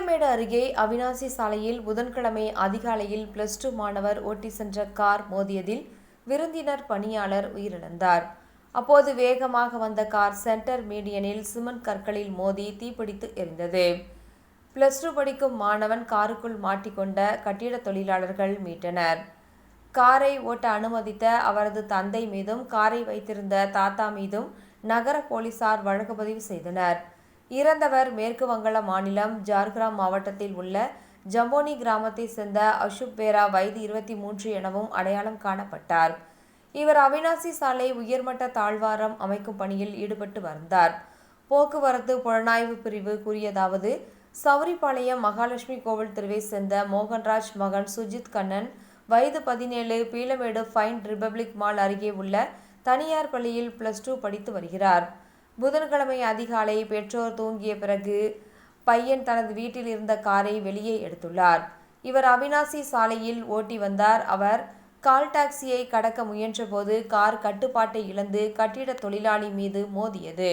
பீளமேடு அருகே அவிநாசி சாலையில் புதன்கிழமை அதிகாலையில் +2 மாணவர் ஓட்டி சென்ற கார் மோதியதில் விருந்தினர் பணியாளர் உயிரிழந்தார். அப்போது வேகமாக வந்த கார் சென்டர் மீடியனில் சிமெண்ட் கற்களில் மோதி தீப்பிடித்து எரிந்தது. +2 படிக்கும் மாணவன் காருக்குள் மாட்டிக்கொண்ட கட்டிட தொழிலாளர்கள் மீட்டனர். காரை ஓட்ட அனுமதித்த அவரது தந்தை மீதும் காரை வைத்திருந்த தாத்தா மீதும் நகர போலீசார் வழக்கு பதிவு செய்தனர். இறந்தவர் மேற்கு வங்க மாநிலம் ஜார்கிராம் மாவட்டத்தில் உள்ள ஜம்போனி கிராமத்தை சேர்ந்த அஷுப் பேரா வயது 23 எனவும் அடையாளம் காணப்பட்டார். இவர் அவிநாசி சாலை உயர்மட்ட தாழ்வாரம் அமைக்கும் பணியில் ஈடுபட்டு வந்தார். போக்குவரத்து புலனாய்வு பிரிவு கூறியதாவது: சவுரிபாளையம் மகாலட்சுமி கோவில் தெருவை சேர்ந்த மோகன்ராஜ் மகன் சுஜித் கண்ணன் வயது 17 பீளமேடு ஃபைன் ரிபப்ளிக் மால் அருகே உள்ள தனியார் பள்ளியில் +2 படித்து வருகிறார். புதன்கிழமை அதிகாலை பெற்றோர் தூங்கிய பிறகு பையன் தனது வீட்டில் இருந்த காரை வெளியே எடுத்துள்ளார். இவர் அவிநாசி சாலையில் ஓட்டி வந்தார். அவர் கால் டாக்சியை கடக்க முயன்றபோது கார் கட்டுப்பாட்டை இழந்து கட்டிட தொழிலாளி மீது மோதியது.